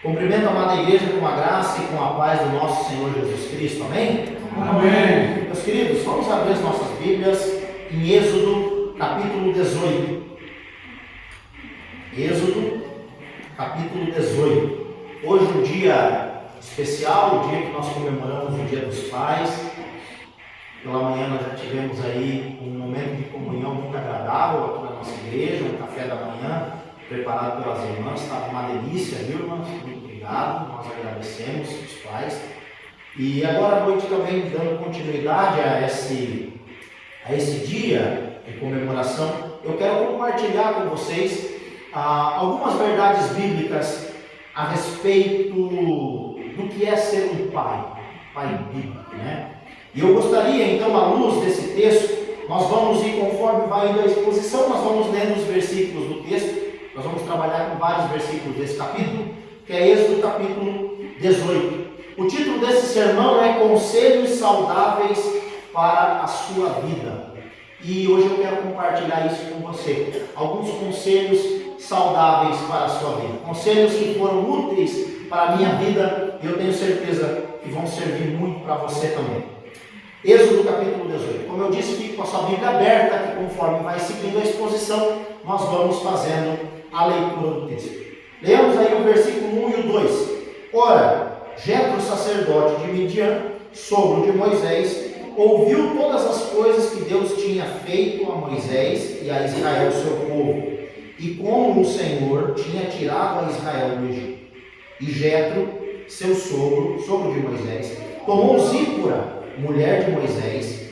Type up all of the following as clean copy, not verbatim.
Cumprimento a amada igreja com a graça e com a paz do nosso Senhor Jesus Cristo, amém? Amém. Meus queridos, vamos abrir as nossas Bíblias em Êxodo capítulo 18. Êxodo capítulo 18. Hoje um dia especial, o dia que nós comemoramos o Dia dos Pais. Pela manhã nós já tivemos aí um momento de comunhão muito agradável aqui na nossa igreja, um café da manhã preparado pelas irmãs, estava uma delícia, viu, irmãs? Muito obrigado, nós agradecemos os pais. E agora à noite também, dando continuidade a esse dia de comemoração, eu quero compartilhar com vocês algumas verdades bíblicas a respeito do que é ser um pai bíblico, né? E eu gostaria, então, à luz desse texto, nós vamos ir, conforme vai indo a exposição, nós vamos lendo os versículos do texto. Nós vamos trabalhar com vários versículos desse capítulo, que é Êxodo capítulo 18. O título desse sermão é Conselhos Saudáveis para a Sua Vida. E hoje eu quero compartilhar isso com você. Alguns conselhos saudáveis para a sua vida. Conselhos que foram úteis para a minha vida e eu tenho certeza que vão servir muito para você também. Êxodo capítulo 18. Como eu disse, fique com a sua Bíblia aberta, que conforme vai seguindo a exposição, nós vamos fazendo a leitura do texto. Leamos aí o versículo 1 e o 2. Ora, Jetro, sacerdote de Midian, sogro de Moisés, ouviu todas as coisas que Deus tinha feito a Moisés e a Israel, seu povo, e como o Senhor tinha tirado a Israel do Egito. E Jetro, seu sogro de Moisés, tomou Zípora, mulher de Moisés,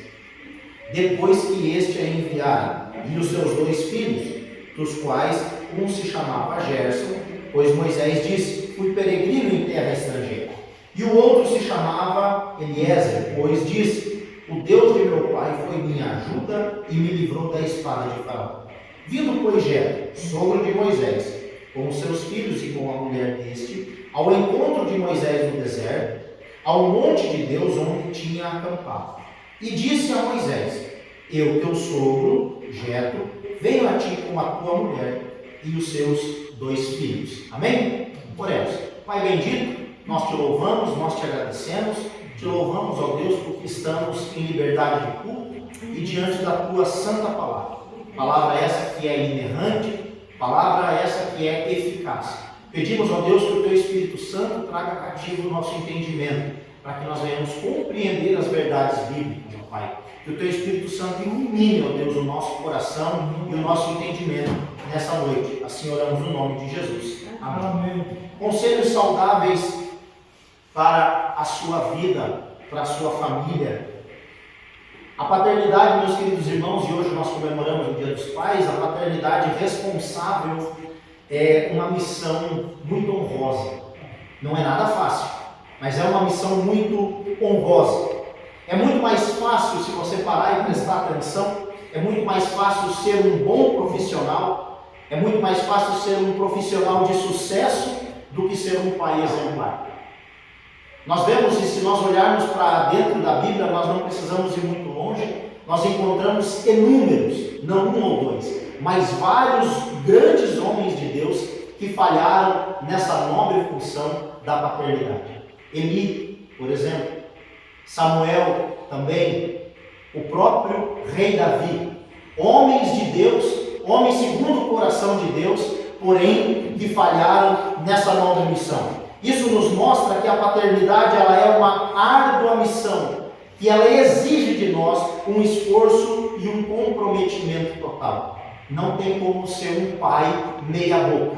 depois que este a enviara, e os seus 2 filhos, dos quais um se chamava Gerson, pois Moisés disse: fui peregrino em terra estrangeira. E o outro se chamava Eliezer, pois disse: o Deus de meu pai foi minha ajuda e me livrou da espada de Faraó. Vindo, pois, Jetro, sogro de Moisés, com os seus filhos e com a mulher deste, ao encontro de Moisés no deserto, ao monte de Deus onde tinha acampado. E disse a Moisés: eu, teu sogro, Jetro, venho a ti com a tua mulher e os seus 2 filhos. Amém? Oremos. Pai bendito, nós te louvamos, nós te agradecemos, te louvamos, ó Deus, porque estamos em liberdade de culto e diante da tua santa palavra. Palavra essa que é inerrante, palavra essa que é eficaz. Pedimos, ó Deus, que o teu Espírito Santo traga cativo o nosso entendimento, para que nós venhamos compreender as verdades bíblicas, ó Pai. Que o teu Espírito Santo ilumine, ó Deus, o nosso coração e o nosso entendimento nessa noite. Assim oramos no nome de Jesus. Amém. Conselhos saudáveis para a sua vida, para a sua família. A paternidade, meus queridos irmãos, e hoje nós comemoramos o Dia dos Pais, a paternidade responsável é uma missão muito honrosa. Não é nada fácil, mas é uma missão muito honrosa. É muito mais fácil, se você parar e prestar atenção, é muito mais fácil ser um bom profissional, é muito mais fácil ser um profissional de sucesso do que ser um pai exemplar. Nós vemos, e se nós olharmos para dentro da Bíblia, nós não precisamos ir muito longe, nós encontramos inúmeros, não um ou 2, mas vários grandes homens de Deus que falharam nessa nobre função da paternidade. Eli, por exemplo, Samuel também, o próprio rei Davi, homens de Deus, homens segundo o coração de Deus, porém que falharam nessa nobre missão. Isso nos mostra que a paternidade ela é uma árdua missão, que ela exige de nós um esforço e um comprometimento total. Não tem como ser um pai meia boca.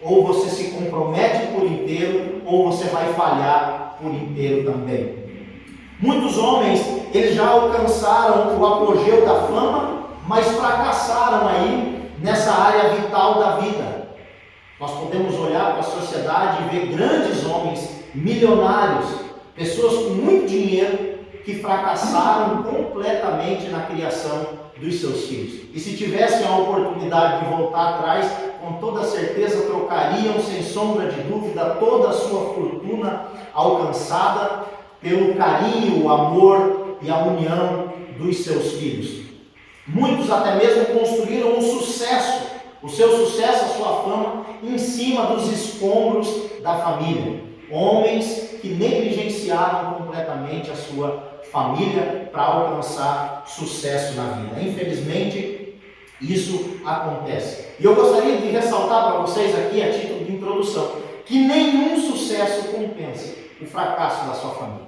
Ou você se compromete por inteiro, ou você vai falhar por inteiro também. Muitos homens, eles já alcançaram o apogeu da fama, mas fracassaram aí nessa área vital da vida. Nós podemos olhar para a sociedade e ver grandes homens, milionários, pessoas com muito dinheiro, que fracassaram completamente na criação dos seus filhos. E se tivessem a oportunidade de voltar atrás, com toda certeza trocariam, sem sombra de dúvida, toda a sua fortuna alcançada pelo carinho, o amor e a união dos seus filhos. Muitos até mesmo construíram um sucesso, o seu sucesso, a sua fama, em cima dos escombros da família, homens que negligenciaram completamente a sua família para alcançar sucesso na vida. Infelizmente, isso acontece. E eu gostaria de ressaltar para vocês aqui, a título de introdução, que nenhum sucesso compensa o fracasso da sua família.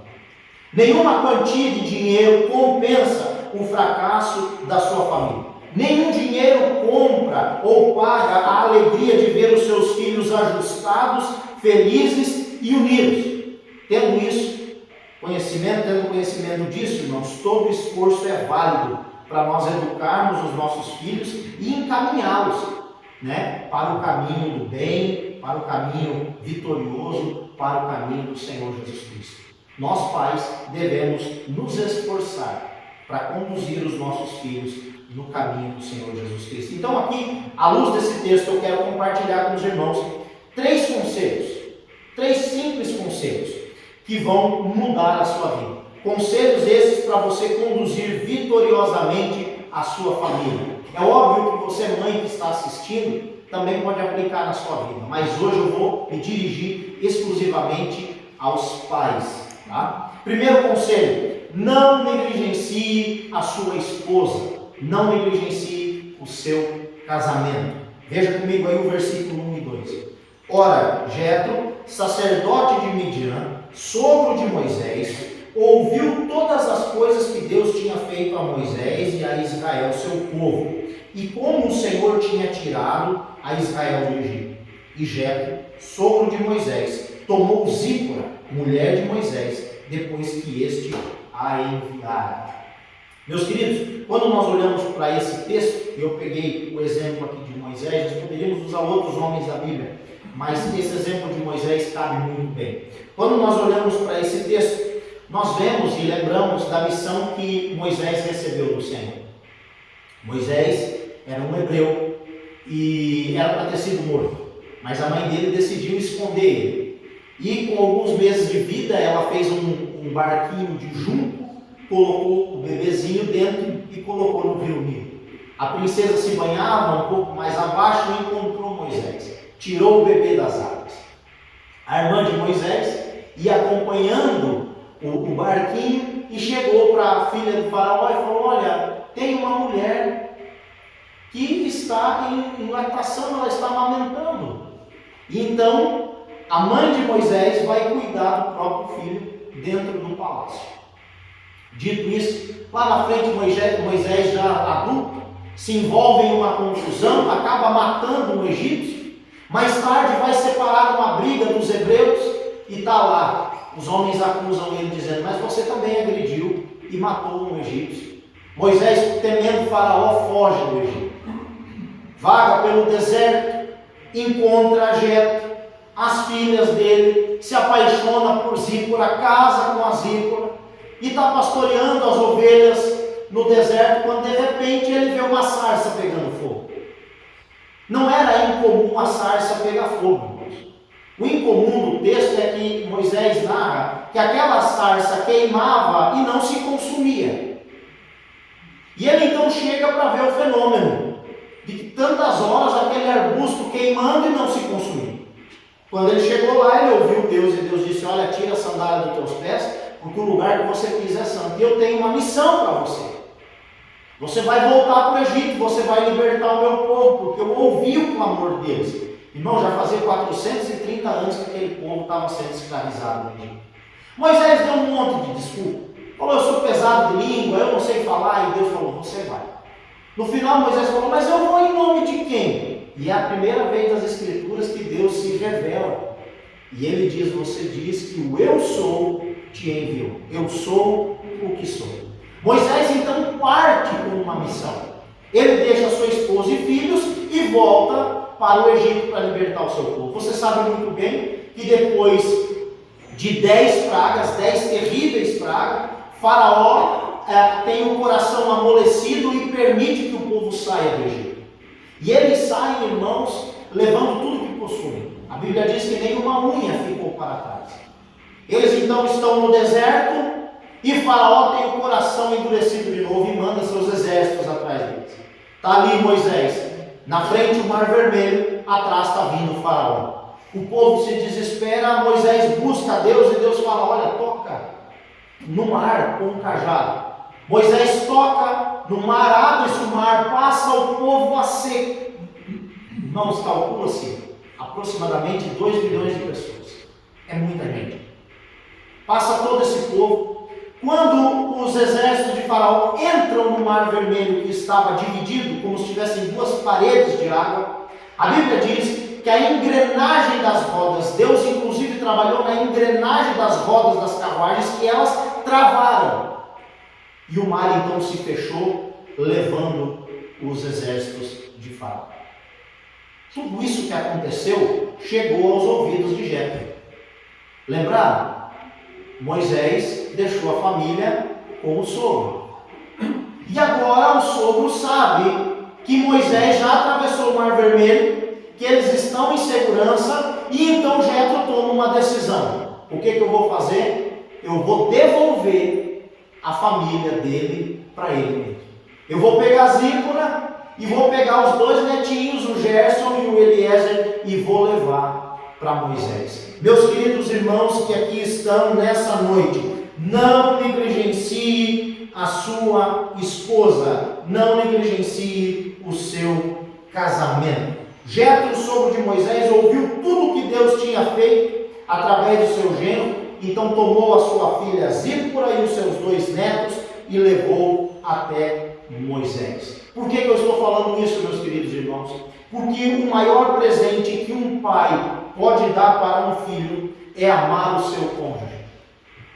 Nenhuma quantia de dinheiro compensa o fracasso da sua família. Nenhum dinheiro compra ou paga a alegria de ver os seus filhos ajustados, felizes e unidos. Tendo tendo conhecimento disso, irmãos, todo esforço é válido para nós educarmos os nossos filhos e encaminhá-los, para o caminho do bem, para o caminho vitorioso, para o caminho do Senhor Jesus Cristo. Nós, pais, devemos nos esforçar para conduzir os nossos filhos no caminho do Senhor Jesus Cristo. Então aqui, à luz desse texto, eu quero compartilhar com os irmãos 3 conselhos, 3 simples conselhos que vão mudar a sua vida. Conselhos esses para você conduzir vitoriosamente a sua família. É óbvio que você, mãe que está assistindo, também pode aplicar na sua vida, mas hoje eu vou me dirigir exclusivamente aos pais. Tá? Primeiro conselho: não negligencie a sua esposa, não negligencie o seu casamento. Veja comigo aí o versículo 1 e 2. Ora, Jetro, sacerdote de Midian, sogro de Moisés, ouviu todas as coisas que Deus tinha feito a Moisés e a Israel, seu povo, e como o Senhor tinha tirado a Israel do Egito. E Jetro, sogro de Moisés, tomou Zípora, mulher de Moisés, depois que este a enviara. Meus queridos, quando nós olhamos para esse texto, eu peguei o exemplo aqui de Moisés, nós poderíamos usar outros homens da Bíblia, mas esse exemplo de Moisés cabe muito bem. Quando nós olhamos para esse texto, nós vemos e lembramos da missão que Moisés recebeu do Senhor. Moisés era um hebreu e era para ter sido morto, mas a mãe dele decidiu esconder ele. E com alguns meses de vida, ela fez um barquinho de junco, colocou o bebezinho dentro e colocou no rio Nilo. A princesa se banhava um pouco mais abaixo e encontrou Moisés. Tirou o bebê das águas. A irmã de Moisés ia acompanhando o barquinho e chegou para a filha do faraó e falou: olha, tem uma mulher que está em lactação, ela está amamentando. E então a mãe de Moisés vai cuidar do próprio filho dentro do palácio. Dito isso, lá na frente Moisés já adulto, se envolve em uma confusão, acaba matando um egípcio. Mais tarde vai separar uma briga dos hebreus e está lá. Os homens acusam ele dizendo: mas você também agrediu e matou um egípcio. Moisés, temendo Faraó, foge do Egito. Vaga pelo deserto, encontra Jetro, as filhas dele, se apaixona por Zípora, casa com a Zípora e está pastoreando as ovelhas no deserto, quando de repente ele vê uma sarça pegando fogo. Não era incomum a sarça pegar fogo. O incomum do texto é que Moisés narra que aquela sarça queimava e não se consumia. E ele então chega para ver o fenômeno de que tantas horas aquele arbusto queimando e não se consumindo. Quando ele chegou lá, ele ouviu Deus e Deus disse: olha, tira a sandália dos teus pés, porque o lugar que você pisa é santo. E eu tenho uma missão para você. Você vai voltar para o Egito, você vai libertar o meu povo, porque eu ouvi o clamor deles. Irmão, já fazia 430 anos que aquele povo estava sendo escravizado no Egito. Moisés deu um monte de desculpa. Falou: eu sou pesado de língua, eu não sei falar. E Deus falou: você vai. No final Moisés falou: mas eu vou em nome de quem? E é a primeira vez nas Escrituras que Deus se revela. E ele diz: você diz que o eu sou te enviou. Eu sou o que sou. Moisés então parte com uma missão. Ele deixa sua esposa e filhos e volta para o Egito para libertar o seu povo. Você sabe muito bem que depois de 10 pragas, 10 terríveis pragas, Faraó tem o coração amolecido e permite que o povo saia do Egito. E eles saem, irmãos, levando tudo que possuem. A Bíblia diz que nenhuma unha ficou para trás. Eles então estão no deserto e Faraó tem o coração endurecido de novo e manda seus exércitos atrás deles. Está ali Moisés, na frente o Mar Vermelho, atrás está vindo o Faraó. O povo se desespera, Moisés busca a Deus e Deus fala: olha, toca no mar com um cajado. Moisés toca no mar, abre-se o mar, passa o povo a seco. Irmãos, calcula-se aproximadamente 2 milhões de pessoas. É muita gente. Passa todo esse povo. Quando os exércitos de Faraó entram no Mar Vermelho, que estava dividido como se tivessem 2 paredes de água, a Bíblia diz que a engrenagem das rodas, Deus inclusive trabalhou na engrenagem das rodas das carruagens, que elas travaram. E o mar então se fechou, levando os exércitos de Faraó. Tudo isso que aconteceu chegou aos ouvidos de Jétro. Lembraram? Moisés deixou a família com o sogro. E agora o sogro sabe que Moisés já atravessou o Mar Vermelho, que eles estão em segurança, e então Jétro toma uma decisão. O que eu vou fazer? Eu vou devolver a família dele para ele mesmo. Eu vou pegar a Zípora e vou pegar os 2 netinhos, o Gerson e o Eliezer, e vou levar para Moisés. Meus queridos irmãos que aqui estão nessa noite, não negligencie a sua esposa, não negligencie o seu casamento. Jétro, sogro de Moisés, ouviu tudo que Deus tinha feito através do seu genro, então tomou a sua filha Zípora e os seus 2 netos e levou até Moisés. Por que eu estou falando isso, meus queridos irmãos? Porque o maior presente que um pai pode dar para um filho é amar o seu cônjuge.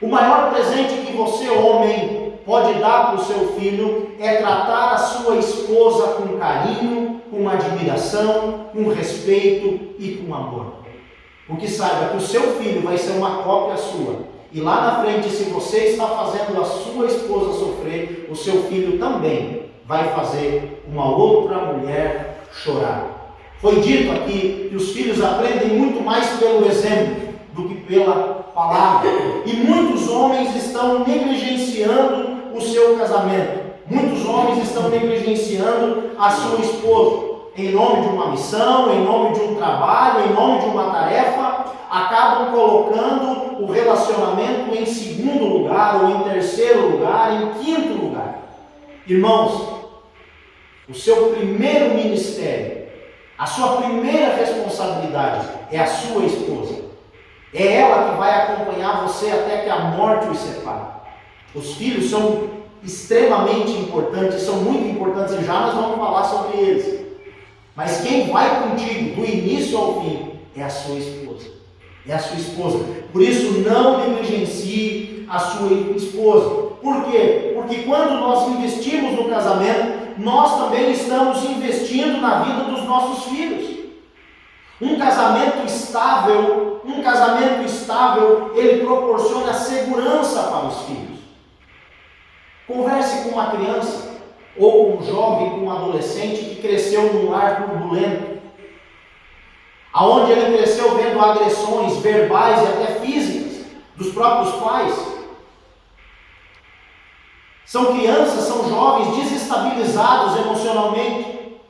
O maior presente que você, homem, pode dar para o seu filho é tratar a sua esposa com carinho, com admiração, com respeito e com amor. Porque saiba que o seu filho vai ser uma cópia sua. E lá na frente, se você está fazendo a sua esposa sofrer, o seu filho também vai fazer uma outra mulher chorar. Foi dito aqui que os filhos aprendem muito mais pelo exemplo do que pela palavra. E muitos homens estão negligenciando o seu casamento. Muitos homens estão negligenciando a sua esposa. Em nome de uma missão, em nome de um trabalho, em nome de uma tarefa, acabam colocando o relacionamento em segundo lugar, ou em terceiro lugar, em quinto lugar. Irmãos, o seu primeiro ministério, a sua primeira responsabilidade é a sua esposa. É ela que vai acompanhar você até que a morte os separe. Os filhos são extremamente importantes, são muito importantes, e já nós vamos falar sobre eles. Mas quem vai contigo do início ao fim é a sua esposa. É a sua esposa. Por isso, não negligencie a sua esposa. Por quê? Porque quando nós investimos no casamento, nós também estamos investindo na vida dos nossos filhos. Um casamento estável, ele proporciona segurança para os filhos. Converse com uma criança, ou com um jovem, com um adolescente que cresceu num lar turbulento, aonde ele cresceu vendo agressões verbais e até físicas dos próprios pais. São crianças, são jovens desestabilizados emocionalmente.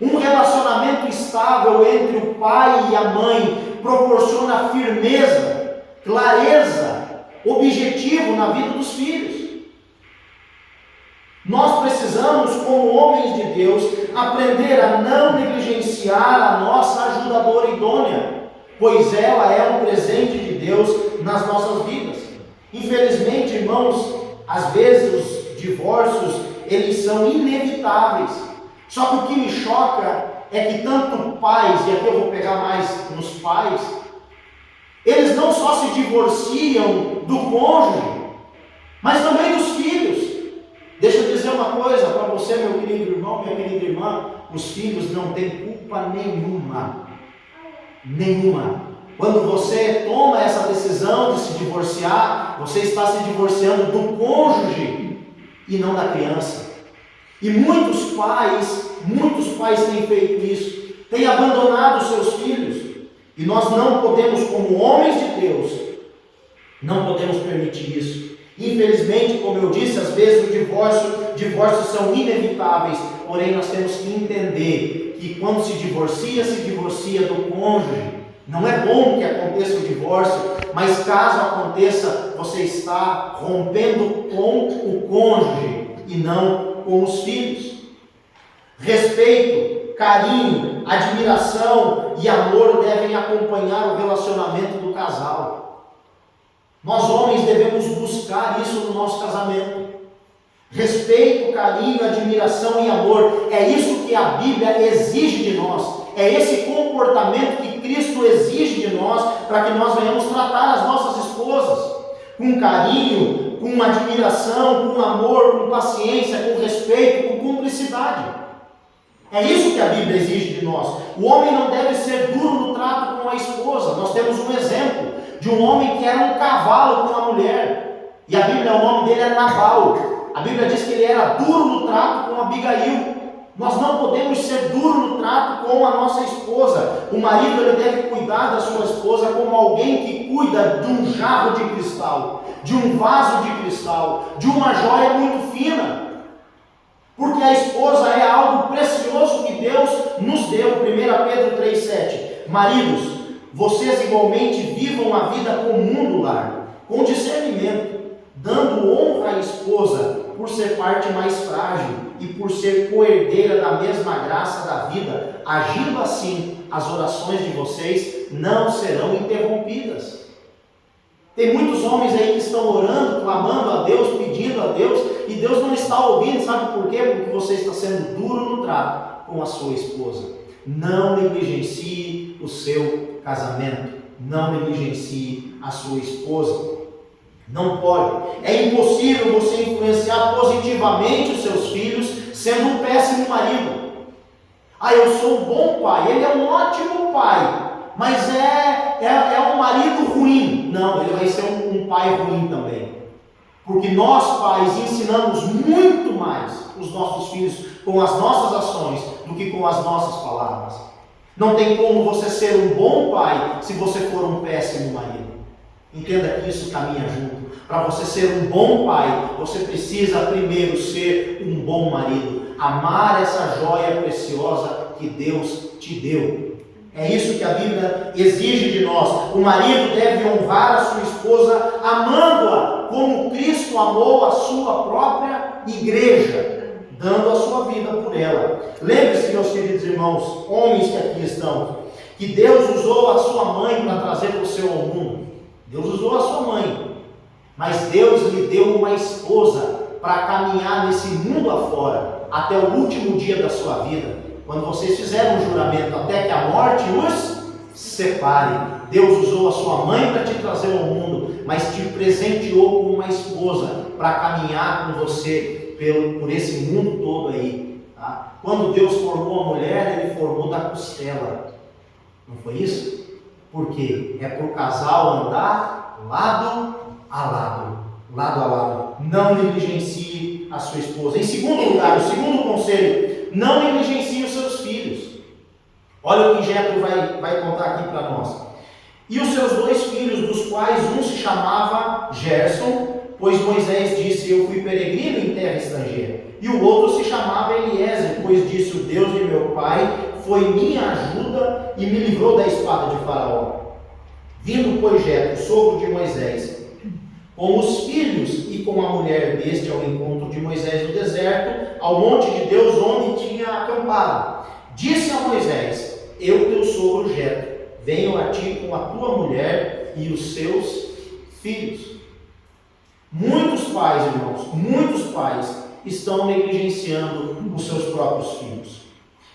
Um relacionamento estável entre o pai e a mãe proporciona firmeza, clareza, objetivo na vida dos filhos. Nós precisamos, como homens de Deus, aprender a não negligenciar a nossa ajudadora idônea, pois ela é um presente de Deus nas nossas vidas. Infelizmente, irmãos, às vezes os divórcios, eles são inevitáveis. Só que o que me choca é que tanto pais, e aqui eu vou pegar mais nos pais, eles não só se divorciam do cônjuge, mas também dos filhos. Deixa eu dizer uma coisa para você, meu querido irmão, minha querida irmã, os filhos não têm culpa nenhuma. Nenhuma. Quando você toma essa decisão de se divorciar, você está se divorciando do cônjuge e não da criança. E muitos pais têm feito isso, têm abandonado seus filhos. E nós não podemos, como homens de Deus, não podemos permitir isso. Infelizmente, como eu disse, às vezes divórcios são inevitáveis, porém nós temos que entender que quando se divorcia do cônjuge, Não é bom que aconteça o divórcio, mas caso aconteça, você está rompendo com o cônjuge e não com os filhos. Respeito, carinho, admiração e amor devem acompanhar o relacionamento do casal. Nós homens devemos buscar isso no nosso casamento. Respeito, carinho, admiração e amor. É isso que a Bíblia exige de nós. É esse comportamento que Cristo exige de nós para que nós venhamos tratar as nossas esposas com carinho, com admiração, com amor, com paciência, com respeito, com cumplicidade. É isso que a Bíblia exige de nós. O homem não deve ser duro no trato com a esposa. Nós temos um exemplo de um homem que era um cavalo com a mulher. E a Bíblia, o nome dele é Nabal. A Bíblia diz que ele era duro no trato com Abigail. Nós não podemos ser duros no trato com a nossa esposa. O marido ele deve cuidar da sua esposa como alguém que cuida de um jarro de cristal, de um vaso de cristal, de uma joia muito fina. Porque a esposa é algo precioso que Deus nos deu. 1 Pedro 3,7. Maridos, vocês igualmente vivam a vida comum do lar, com discernimento, dando honra à esposa por ser parte mais frágil e por ser coerdeira da mesma graça da vida. Agindo assim, as orações de vocês não serão interrompidas. Tem muitos homens aí que estão orando, clamando a Deus, pedindo a Deus, e Deus não está ouvindo. Sabe por quê? Porque você está sendo duro no trato com a sua esposa. Não negligencie o seu casamento. Não negligencie a sua esposa. Não pode. É impossível você influenciar positivamente os seus filhos sendo um péssimo marido. Eu sou um bom pai. Ele é um ótimo pai, mas é um marido ruim. Não, ele vai ser um pai ruim também. Porque nós pais ensinamos muito mais os nossos filhos com as nossas ações do que com as nossas palavras. Não tem como você ser um bom pai se você for um péssimo marido. Entenda que isso caminha junto. Para você ser um bom pai, você precisa primeiro ser um bom marido. Amar essa joia preciosa que Deus te deu. É isso que a Bíblia exige de nós. O marido deve honrar a sua esposa, amando-a como Cristo amou a sua própria igreja, dando a sua vida por ela. Lembre-se, meus queridos irmãos, homens que aqui estão, que Deus usou a sua mãe para trazer você ao mundo. Deus usou a sua mãe, mas Deus lhe deu uma esposa para caminhar nesse mundo afora, até o último dia da sua vida. Quando vocês fizeram um juramento até que a morte os separe, Deus usou a sua mãe para te trazer ao mundo, mas te presenteou com uma esposa para caminhar com você por esse mundo todo aí. Tá? Quando Deus formou a mulher, Ele formou da costela. Não foi isso? Por quê? É para o casal andar lado a lado. Lado a lado. Não negligencie a sua esposa. Em segundo lugar, o segundo conselho: não negligencie os seus filhos. Olha o que Jetro vai contar aqui para nós. E os seus 2 filhos, dos quais um se chamava Gerson, pois Moisés disse: eu fui peregrino em terra estrangeira. E o outro se chamava Eliezer, pois disse: o Deus de meu pai foi minha ajuda e me livrou da espada de Faraó. Vindo, pois, Jetro, sogro de Moisés, com os filhos e com a mulher deste ao encontro de Moisés no deserto, ao monte de Deus onde tinha acampado, disse a Moisés: eu, teu sogro Jetro, venho a ti com a tua mulher e os seus filhos. Muitos pais, irmãos, muitos pais estão negligenciando os seus próprios filhos.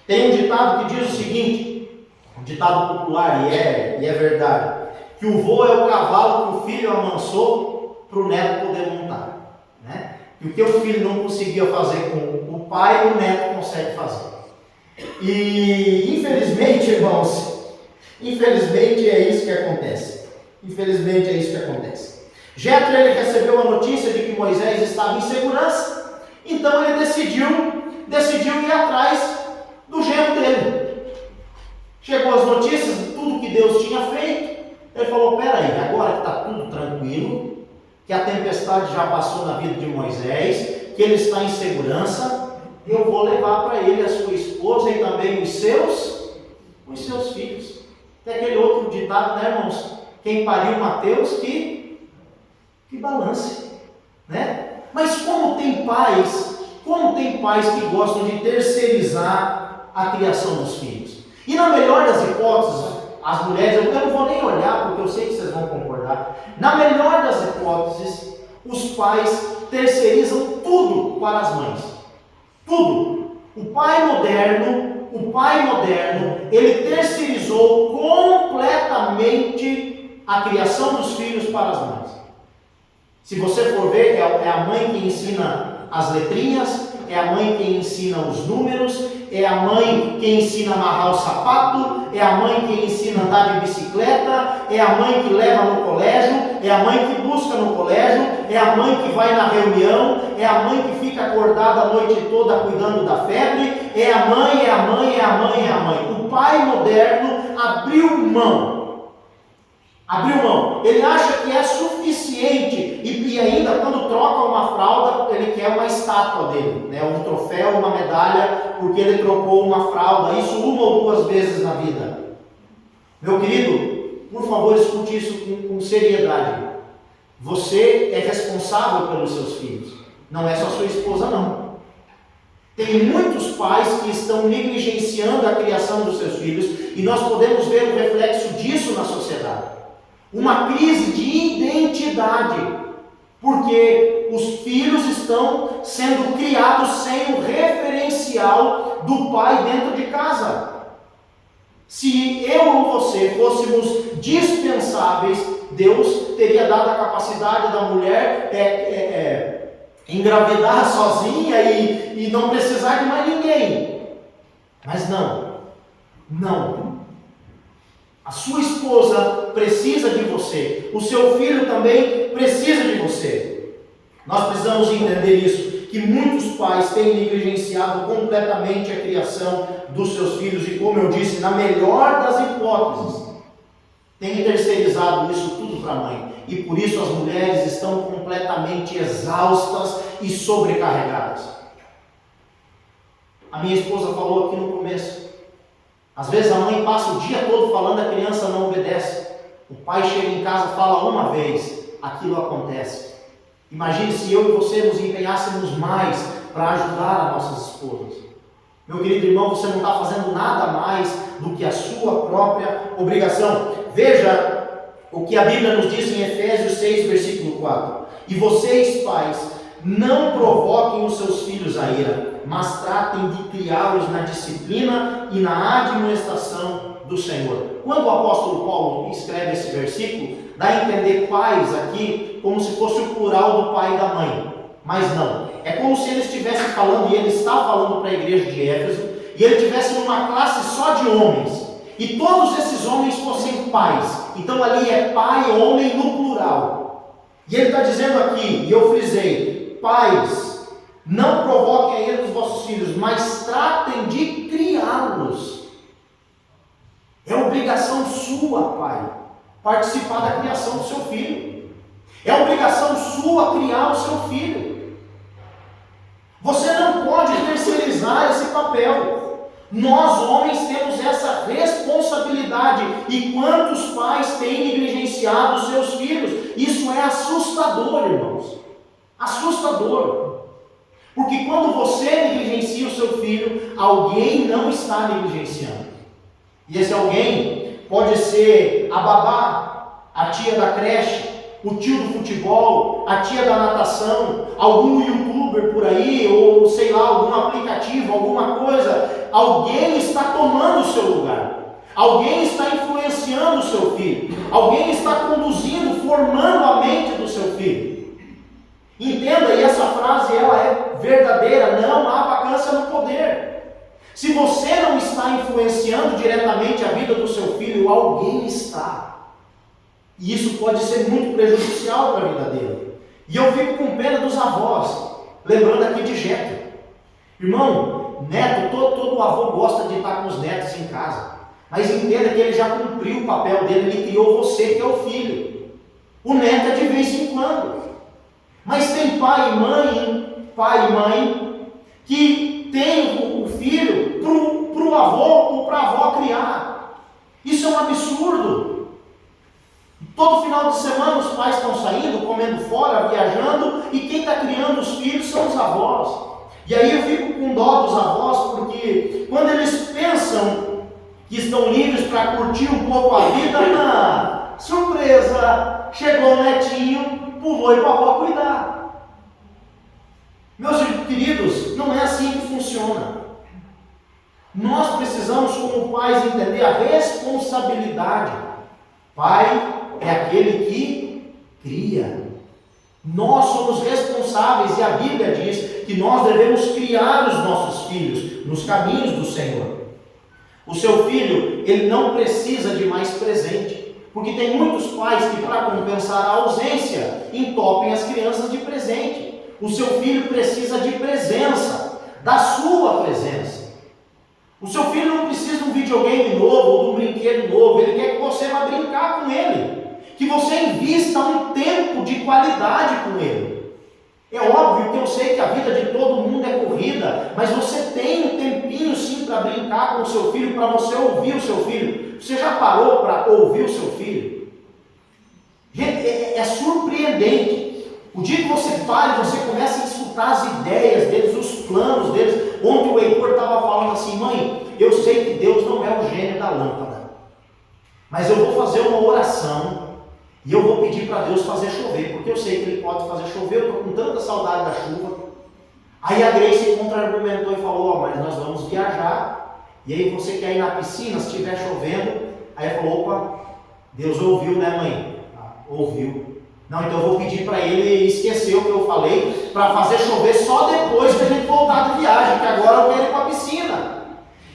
Tem um ditado que diz o seguinte, um ditado popular, e é verdade, que o vô é o cavalo que o filho amansou para o neto poder montar, né? E o que o filho não conseguia fazer com o pai, o neto consegue fazer. E infelizmente, irmãos, infelizmente é isso que acontece. Infelizmente é isso que acontece. Jetro, ele recebeu a notícia de que Moisés estava em segurança, então ele decidiu ir atrás do genro dele. Chegou as notícias de tudo que Deus tinha feito. Ele falou: peraí, agora que está tudo tranquilo, que a tempestade já passou na vida de Moisés, que ele está em segurança, eu vou levar para ele a sua esposa e também os seus filhos. Tem aquele outro ditado, né, irmãos? Quem pariu Mateus, que balance, né? Mas como tem pais que gostam de terceirizar a criação dos filhos? E na melhor das hipóteses, as mulheres, eu não vou nem olhar, porque eu sei que vocês vão concordar. Na melhor das hipóteses, os pais terceirizam tudo para as mães. Tudo. O pai moderno, ele terceirizou completamente a criação dos filhos para as mães. Se você for ver, é a mãe que ensina as letrinhas, é a mãe que ensina os números, é a mãe que ensina a amarrar o sapato, é a mãe que ensina a andar de bicicleta, é a mãe que leva no colégio, é a mãe que busca no colégio, é a mãe que vai na reunião, é a mãe que fica acordada a noite toda cuidando da febre, é a mãe. O pai moderno abriu mão. Ele acha que é suficiente e ainda quando troca uma fralda, ele quer uma estátua dele, né? Um troféu, uma medalha, porque ele trocou uma fralda, isso uma ou duas vezes na vida. Meu querido, por favor, escute isso com seriedade. Você é responsável pelos seus filhos, não é só sua esposa não. Tem muitos pais que estão negligenciando a criação dos seus filhos e nós podemos ver o reflexo disso na sociedade. Uma crise de identidade, porque os filhos estão sendo criados sem o referencial do pai dentro de casa. Se eu ou você fôssemos dispensáveis, Deus teria dado a capacidade da mulher engravidar sozinha e não precisar de mais ninguém. Mas não. A sua esposa precisa de você. O seu filho também precisa de você. Nós precisamos entender isso, que muitos pais têm negligenciado completamente a criação dos seus filhos e, como eu disse, na melhor das hipóteses, têm terceirizado isso tudo para a mãe. E por isso as mulheres estão completamente exaustas e sobrecarregadas. A minha esposa falou aqui no começo. Às vezes a mãe passa o dia todo falando, a criança não obedece. O pai chega em casa e fala uma vez, aquilo acontece. Imagine se eu e você nos empenhássemos mais para ajudar as nossas esposas. Meu querido irmão, você não está fazendo nada mais do que a sua própria obrigação. Veja o que a Bíblia nos diz em Efésios 6, versículo 4. E vocês, pais, não provoquem os seus filhos a ira, mas tratem de criá-los na disciplina e na admoestação do Senhor. Quando o apóstolo Paulo escreve esse versículo, dá a entender pais aqui como se fosse o plural do pai e da mãe. Mas não. É como se ele estivesse falando, e ele está falando para a igreja de Éfeso, e ele estivesse numa classe só de homens. E todos esses homens fossem pais. Então ali é pai, homem no plural. E ele está dizendo aqui, e eu frisei, pais, não provoquem a ira dos vossos filhos, mas tratem de criá-los. É obrigação sua, pai, participar da criação do seu filho. É obrigação sua criar o seu filho. Você não pode terceirizar esse papel. Nós, homens, temos essa responsabilidade. E quantos pais têm negligenciado os seus filhos? Isso é assustador, irmãos. Assustador. Porque quando você negligencia o seu filho, alguém não está negligenciando. E esse alguém pode ser a babá, a tia da creche, o tio do futebol, a tia da natação, algum youtuber por aí, ou sei lá, algum aplicativo, alguma coisa. Alguém está tomando o seu lugar. Alguém está influenciando o seu filho. Alguém está conduzindo, formando a mente do seu filho. Entenda, e essa frase ela é verdadeira, não há vacância no poder. Se você não está influenciando diretamente a vida do seu filho, alguém está. E isso pode ser muito prejudicial para a vida dele. E eu fico com pena dos avós, lembrando aqui de Jetro. Irmão, neto, todo avô gosta de estar com os netos em casa. Mas entenda que ele já cumpriu o papel dele, ele criou você, que é o filho. O neto é de vez em quando. Mas tem pai e mãe, que tem o filho para o avô ou para a avó criar. Isso é um absurdo. Todo final de semana os pais estão saindo, comendo fora, viajando, e quem está criando os filhos são os avós. E aí eu fico com dó dos avós, porque quando eles pensam que estão livres para curtir um pouco a vida, surpresa, chegou o netinho, pulou e para a avó cuidar. Meus queridos, não é assim que funciona. Nós precisamos, como pais, entender a responsabilidade. Pai é aquele que cria. Nós somos responsáveis, e a Bíblia diz que nós devemos criar os nossos filhos nos caminhos do Senhor. O seu filho, ele não precisa de mais presente, porque tem muitos pais que, para compensar a ausência, entopem as crianças de presente. O seu filho precisa de presença, da sua presença. O seu filho não precisa de um videogame novo ou de um brinquedo novo, ele quer que você vá brincar com ele, que você invista um tempo de qualidade com ele. É óbvio que eu sei que a vida de todo mundo é corrida, mas você tem um tempinho sim para brincar com o seu filho, para você ouvir o seu filho. Você já parou para ouvir o seu filho? É surpreendente. O dia que você para e você começa a escutar as ideias deles, os planos deles. Ontem o Heitor estava falando assim: mãe, eu sei que Deus não é o gênio da lâmpada, mas eu vou fazer uma oração e eu vou pedir para Deus fazer chover, porque eu sei que Ele pode fazer chover, eu estou com tanta saudade da chuva. Aí a Grace contra-argumentou e falou: mas nós vamos viajar, e aí você quer ir na piscina se estiver chovendo? Aí ele falou: opa, Deus ouviu, né, mãe? Ouviu. Não, então eu vou pedir para ele esquecer o que eu falei, para fazer chover só depois que a gente voltar da viagem, que agora eu quero ir para a piscina.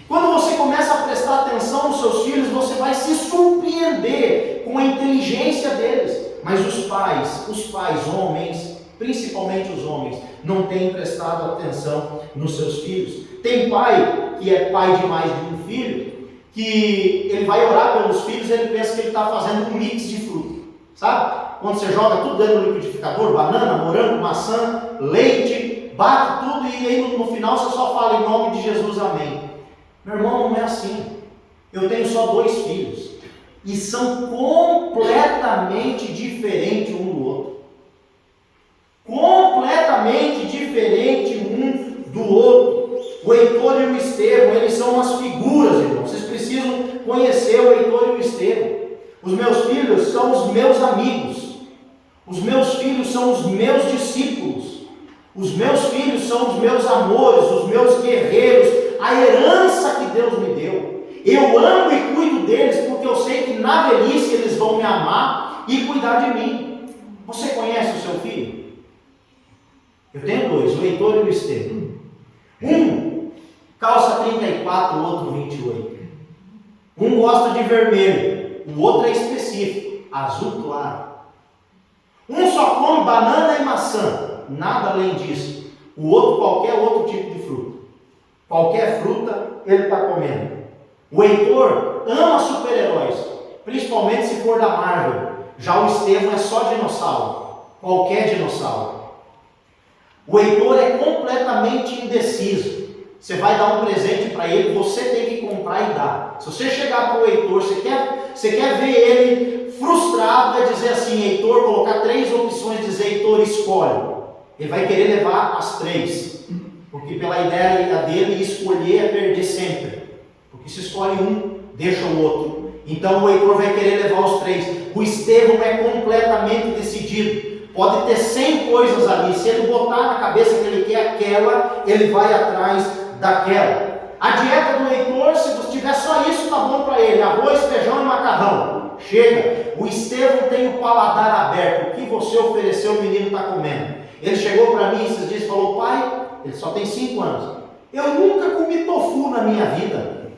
Quando você começa a prestar atenção nos seus filhos, você vai se surpreender com a inteligência deles. Mas os pais, homens, principalmente os homens, não têm prestado atenção nos seus filhos. Tem pai que é pai de mais de um filho, que ele vai orar pelos filhos e ele pensa que ele está fazendo um mix de fruta, sabe? Quando você joga tudo dentro do liquidificador, banana, morango, maçã, leite, bate tudo e aí no final você só fala em nome de Jesus, amém. Meu irmão, não é assim. Eu tenho só 2 filhos e são completamente diferentes um do outro. Completamente diferentes um do outro. O Heitor e o Estevão, eles são umas figuras, irmão. Vocês precisam conhecer o Heitor e o Estevão. Os meus filhos são os meus amigos. Os meus filhos são os meus discípulos. Os meus filhos são os meus amores, os meus guerreiros, a herança que Deus me deu. Eu amo e cuido deles porque eu sei que na velhice eles vão me amar e cuidar de mim. Você conhece o seu filho? Eu tenho 2, o Heitor e o Estevão. Um calça 34, o outro 28. Um gosta de vermelho, o outro é específico, azul claro. Um só come banana e maçã, nada além disso. O outro, qualquer outro tipo de fruta. Qualquer fruta ele está comendo. O Heitor ama super-heróis, principalmente se for da Marvel. Já o Estevão é só dinossauro, qualquer dinossauro. O Heitor é completamente indeciso. Você vai dar um presente para ele, você tem que comprar e dar. Se você chegar para o Heitor, você quer ver ele frustrado, vai dizer assim, Heitor, colocar 3 opções, dizer, Heitor, escolhe. Ele vai querer levar as 3, porque pela ideia dele, escolher é perder sempre. Porque se escolhe um, deixa o outro. Então o Heitor vai querer levar os 3. O Estevão é completamente decidido. Pode ter 100 coisas ali. Se ele botar na cabeça que ele quer aquela, ele vai atrás daquela. A dieta do Heitor, se tiver só isso, tá bom para ele. Arroz, feijão e macarrão. Chega. O Estevão tem o paladar aberto. O que você ofereceu, o menino está comendo. Ele chegou para mim esses dias e falou, pai, ele só tem 5 anos. Eu nunca comi tofu na minha vida.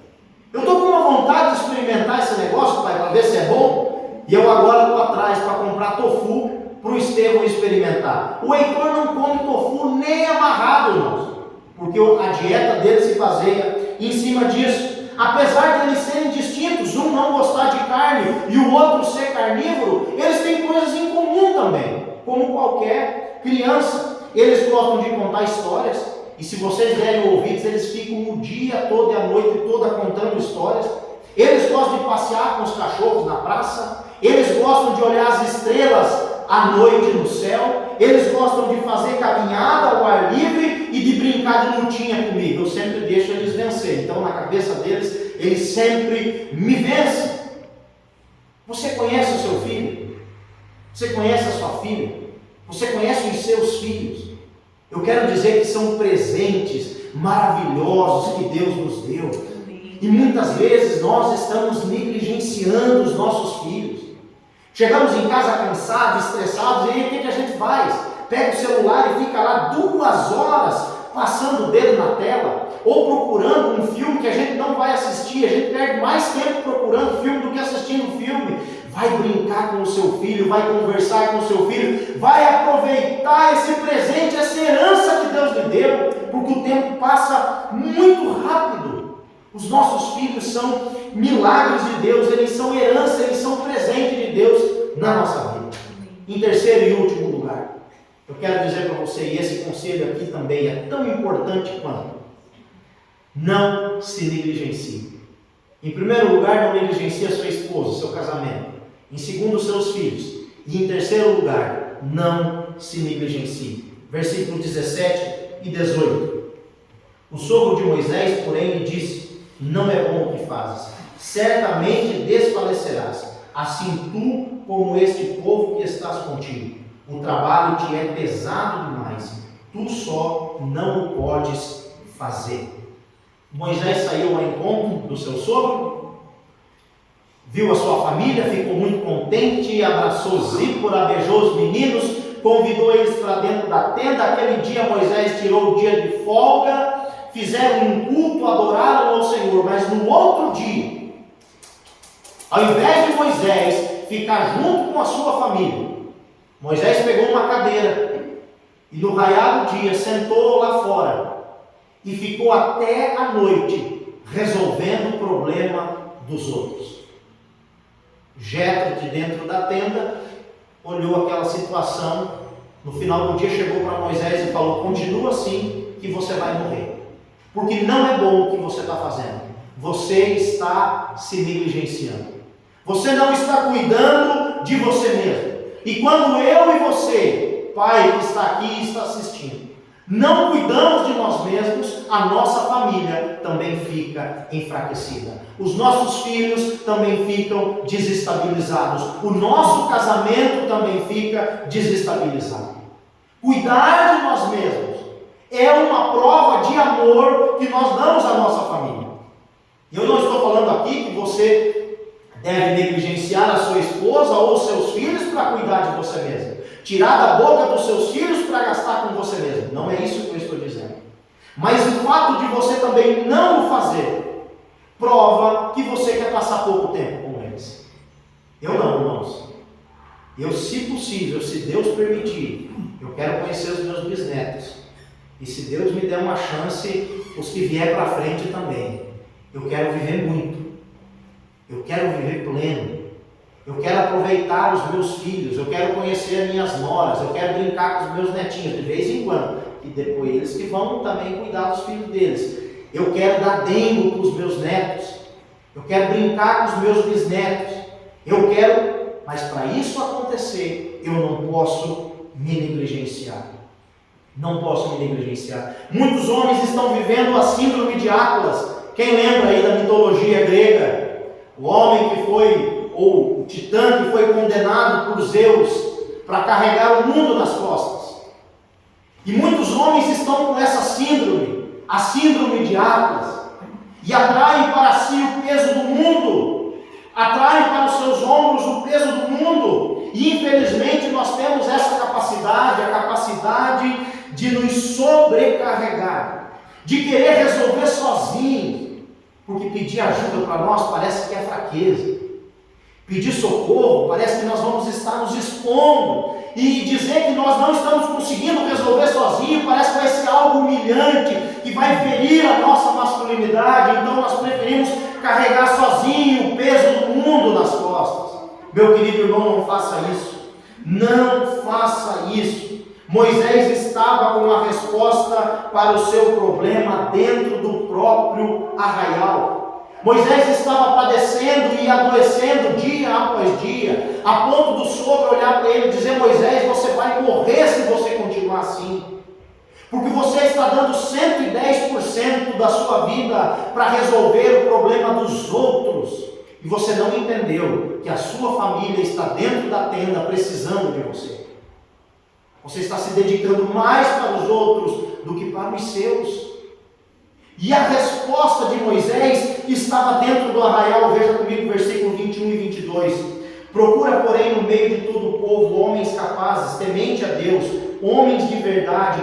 Eu estou com uma vontade de experimentar esse negócio, pai, para ver se é bom. E eu agora estou atrás para comprar tofu para o Estevão experimentar. O Heitor não come tofu nem amarrado, irmãos, porque a dieta dele se baseia em cima disso. Apesar de eles serem distintos, um não gostar de carne e o outro ser carnívoro, eles têm coisas em comum também, como qualquer criança. Eles gostam de contar histórias, e se vocês derem ouvidos, eles ficam o dia todo e a noite toda contando histórias. eles gostam de passear com os cachorros na praça, eles gostam de olhar as estrelas à noite no céu, eles gostam de fazer caminhada ao ar livre e de brincar de lutinha comigo. Eu sempre deixo eles vencer, então na cabeça deles, eles sempre me vencem. Você conhece o seu filho? Você conhece a sua filha? Você conhece os seus filhos? Eu quero dizer que são presentes maravilhosos que Deus nos deu. E muitas vezes nós estamos negligenciando os nossos filhos. Chegamos em casa cansados, estressados, e aí o que a gente faz? Pega o celular e fica lá 2 horas passando o dedo na tela, ou procurando um filme que a gente não vai assistir. A gente perde mais tempo procurando filme do que assistindo filme. Vai brincar com o seu filho, vai conversar com o seu filho, vai aproveitar esse presente, essa herança que Deus lhe deu, porque o tempo passa muito rápido. Os nossos filhos são milagres de Deus, eles são herança, eles são presente de Deus na nossa vida. Em terceiro e último lugar, eu quero dizer para você, e esse conselho aqui também é tão importante quanto: não se negligencie. Em primeiro lugar, não negligencie a sua esposa, seu casamento. Em segundo, seus filhos. E em terceiro lugar, não se negligencie. Versículos 17 e 18. O sogro de Moisés, porém, lhe disse: não é bom o que fazes, certamente desfalecerás, assim tu como este povo que estás contigo. O trabalho te é pesado demais, tu só não o podes fazer. Moisés saiu ao encontro do seu sogro, viu a sua família, ficou muito contente, abraçou Zípora, beijou os meninos, convidou eles para dentro da tenda. Aquele dia Moisés tirou o dia de folga, fizeram um culto, adoraram ao Senhor. Mas no outro dia, ao invés de Moisés ficar junto com a sua família, Moisés pegou uma cadeira e no raiar do dia sentou lá fora e ficou até a noite resolvendo o problema dos outros. Jetro, de dentro da tenda, olhou aquela situação. No final do dia chegou para Moisés e falou: continua assim que você vai morrer, porque não é bom o que você está fazendo. Você está se negligenciando, você não está cuidando de você mesmo. E quando eu e você, pai que está aqui e está assistindo, não cuidamos de nós mesmos, a nossa família também fica enfraquecida. Os nossos filhos também ficam desestabilizados. O nosso casamento também fica desestabilizado. Cuidar de nós mesmos é uma prova de amor que nós damos à nossa família. Eu não estou falando aqui que você deve negligenciar a sua esposa ou os seus filhos para cuidar de você mesmo, tirar da boca dos seus filhos para gastar com você mesmo. Não é isso que eu estou dizendo. Mas o fato de você também não o fazer prova que você quer passar pouco tempo com eles. Eu não, irmãos. Eu, se possível, se Deus permitir, eu quero conhecer os meus bisnetos. E se Deus me der uma chance, os que vier para frente também. Eu quero viver muito. Eu quero viver pleno. Eu quero aproveitar os meus filhos. Eu quero conhecer as minhas noras. Eu quero brincar com os meus netinhos de vez em quando. E depois eles que vão também cuidar dos filhos deles. Eu quero dar dengo para os meus netos. Eu quero brincar com os meus bisnetos. Eu quero, mas para isso acontecer, eu não posso me negligenciar. Não posso me negligenciar. Muitos homens estão vivendo a síndrome de Atlas. Quem lembra aí da mitologia grega? O homem que foi, ou o titã que foi condenado por Zeus para carregar o mundo nas costas. E muitos homens estão com essa síndrome, a síndrome de Atlas, e atraem para si o peso do mundo, atraem para os seus ombros o peso do mundo. E infelizmente nós temos essa capacidade, a capacidade de nos sobrecarregar, de querer resolver sozinhos. Porque pedir ajuda para nós parece que é fraqueza. Pedir socorro parece que nós vamos estar nos expondo. E dizer que nós não estamos conseguindo resolver sozinho parece que vai ser algo humilhante, que vai ferir a nossa masculinidade. Então nós preferimos carregar sozinho o peso do mundo nas costas. Meu querido irmão, não faça isso. Não faça isso. Moisés estava com a resposta para o seu problema dentro do próprio arraial. Moisés estava padecendo e adoecendo dia após dia, a ponto do sogro olhar para ele e dizer: Moisés, você vai morrer se você continuar assim, porque você está dando 110% da sua vida para resolver o problema dos outros, e você não entendeu que a sua família está dentro da tenda precisando de você. Você está se dedicando mais para os outros do que para os seus. E a resposta de Moisés estava dentro do arraial. Veja comigo o versículo 21 e 22. Procura, porém, no meio de todo o povo, homens capazes, temente a Deus, homens de verdade,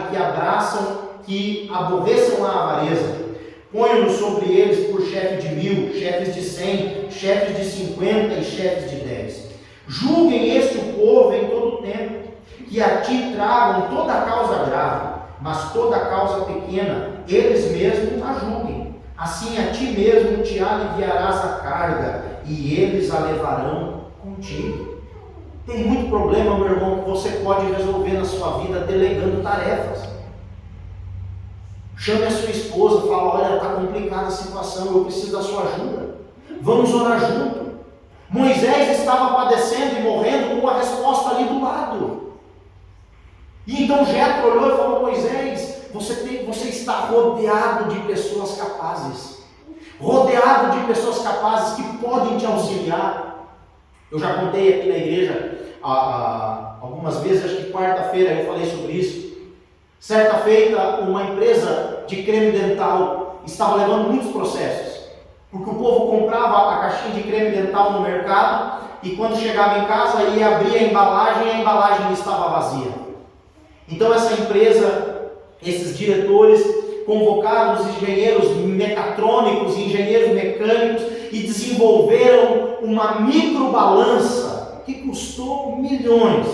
que aborreçam a avareza. Ponham-nos sobre eles por chefe de 1000, chefes de 100, chefes de 50 e chefes de 10. Julguem este o povo em todo o tempo, que a ti tragam toda a causa grave, mas toda a causa pequena, eles mesmos a julguem. Assim a ti mesmo te aliviarás a carga, e eles a levarão contigo. Tem muito problema, meu irmão, que você pode resolver na sua vida delegando tarefas. Chame a sua esposa, fala: olha, está complicada a situação, eu preciso da sua ajuda. Vamos orar junto. Moisés estava padecendo e morrendo com a resposta ali do lado. E então Jetro olhou e falou: Moisés, você está rodeado de pessoas capazes. Rodeado de pessoas capazes que podem te auxiliar. Eu já contei aqui na igreja algumas vezes, acho que quarta-feira eu falei sobre isso. Certa feita, uma empresa de creme dental estava levando muitos processos, porque o povo comprava a caixinha de creme dental no mercado e quando chegava em casa ia abrir a embalagem estava vazia. Então essa empresa, esses diretores, convocaram os engenheiros mecatrônicos e engenheiros mecânicos e desenvolveram uma microbalança que custou milhões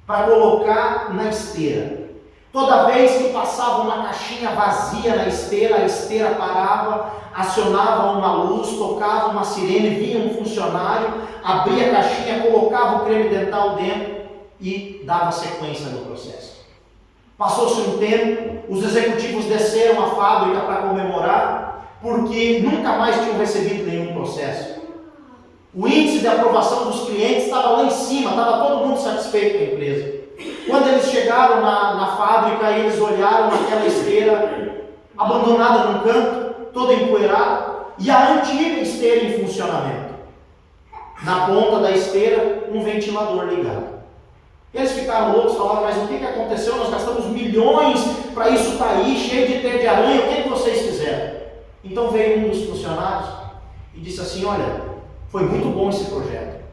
para colocar na esteira. Toda vez que passava uma caixinha vazia na esteira, a esteira parava, acionava uma luz, tocava uma sirene, vinha um funcionário, abria a caixinha, colocava o creme dental dentro e dava sequência no processo. Passou-se um tempo, os executivos desceram à fábrica para comemorar, porque nunca mais tinham recebido nenhum processo. O índice de aprovação dos clientes estava lá em cima, estava todo mundo satisfeito com a empresa. Quando eles chegaram na fábrica, eles olharam aquela esteira abandonada num canto, toda empoeirada, e a antiga esteira em funcionamento. Na ponta da esteira, um ventilador ligado. Eles ficaram loucos, falaram: mas o que aconteceu? Nós gastamos milhões para isso estar aí, cheio de teia de aranha, o que vocês fizeram? Então veio um dos funcionários e disse assim: olha, foi muito bom esse projeto,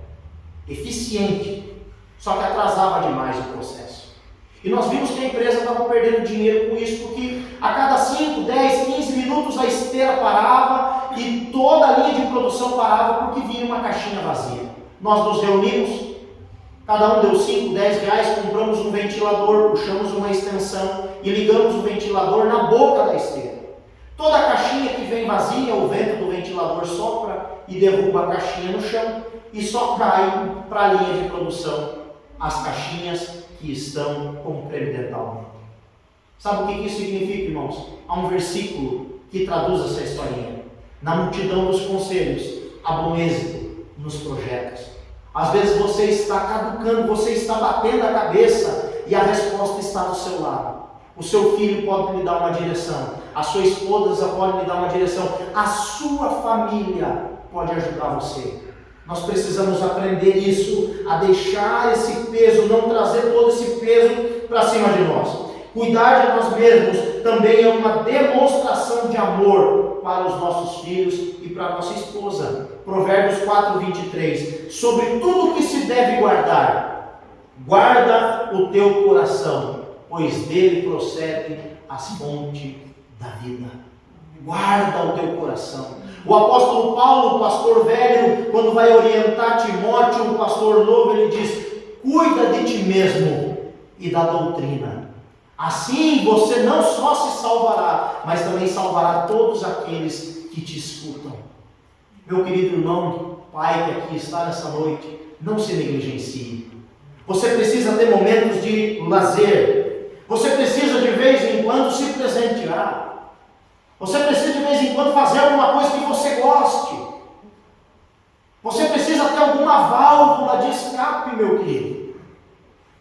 eficiente, só que atrasava demais o processo. E nós vimos que a empresa estava perdendo dinheiro com isso, porque a cada 5, 10, 15 minutos a esteira parava e toda a linha de produção parava porque vinha uma caixinha vazia. Nós nos reunimos, cada um deu 5, 10 reais, compramos um ventilador, puxamos uma extensão e ligamos o ventilador na boca da esteira. Toda a caixinha que vem vazia, o vento do ventilador sopra e derruba a caixinha no chão e só cai para a linha de produção as caixinhas que estão com o creme dental dentro. Sabe o que isso significa, irmãos? Há um versículo que traduz essa historinha. Na multidão dos conselhos, há bom êxito nos projetos. Às vezes você está caducando, você está batendo a cabeça e a resposta está do seu lado. O seu filho pode lhe dar uma direção, a sua esposa pode lhe dar uma direção, a sua família pode ajudar você. Nós precisamos aprender isso, a deixar esse peso, não trazer todo esse peso para cima de nós. Cuidar de nós mesmos também é uma demonstração de amor para os nossos filhos e para a nossa esposa. Provérbios 4, 23. Sobre tudo que se deve guardar, guarda o teu coração, pois dele procede as fontes da vida. Guarda o teu coração. O apóstolo Paulo, o pastor velho, quando vai orientar Timóteo, o pastor novo, ele diz: cuida de ti mesmo e da doutrina. Assim você não só se salvará, mas também salvará todos aqueles que te escutam. Meu querido irmão, pai que aqui está nessa noite, não se negligencie. Você precisa ter momentos de lazer. Você precisa de vez em quando se presentear. Você precisa de vez em quando fazer alguma coisa que você goste. Você precisa ter alguma válvula de escape, meu querido.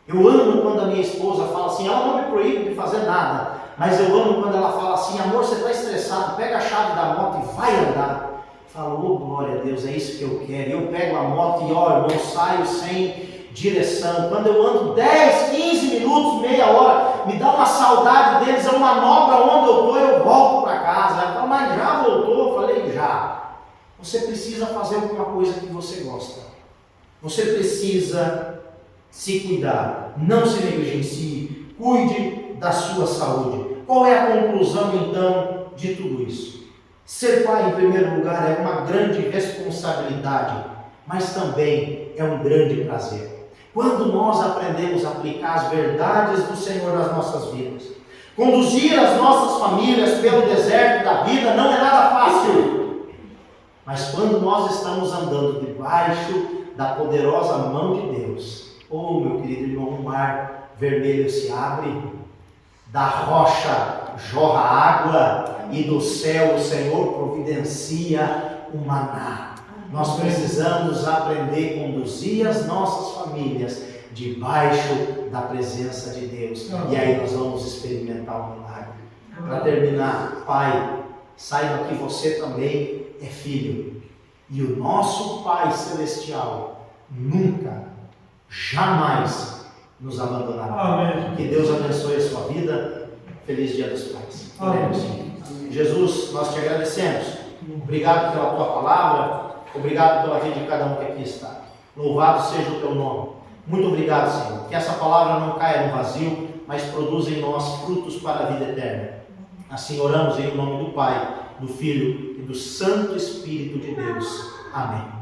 Eu amo quando a minha esposa fala assim, ela não me proíbe de fazer nada, mas eu amo quando ela fala assim, amor, você está estressado, pega a chave da moto e vai andar. Eu falo, oh, glória a Deus, é isso que eu quero. Eu pego a moto e, ó, irmão, saio sem direção. Quando eu ando 10, 15 minutos, meia hora, me dá uma saudade deles, eu manobro onde eu estou, eu volto para casa. Ela fala, mas já voltou? Eu falei, já. Você precisa fazer alguma coisa que você gosta. Você precisa se cuidar. Não se negligencie. Cuide da sua saúde. Qual é a conclusão, então, de tudo isso? Ser pai, em primeiro lugar, é uma grande responsabilidade, mas também é um grande prazer. Quando nós aprendemos a aplicar as verdades do Senhor nas nossas vidas, conduzir as nossas famílias pelo deserto da vida não é nada fácil. Mas quando nós estamos andando debaixo da poderosa mão de Deus, oh meu querido irmão, o mar vermelho se abre, da rocha jorra água e do céu o Senhor providencia o maná. Nós precisamos aprender a conduzir as nossas famílias debaixo da presença de Deus. E aí nós vamos experimentar o milagre. Para terminar, pai, saiba que você também é filho. E o nosso Pai Celestial nunca, jamais nos abandonará. Amém. Que Deus abençoe a sua vida. Feliz Dia dos Pais. Amém. Jesus, nós te agradecemos. Obrigado pela tua palavra. Obrigado pela vida de cada um que aqui está. Louvado seja o teu nome. Muito obrigado, Senhor. Que essa palavra não caia no vazio, mas produza em nós frutos para a vida eterna. Assim oramos em nome do Pai, do Filho e do Santo Espírito de Deus. Amém.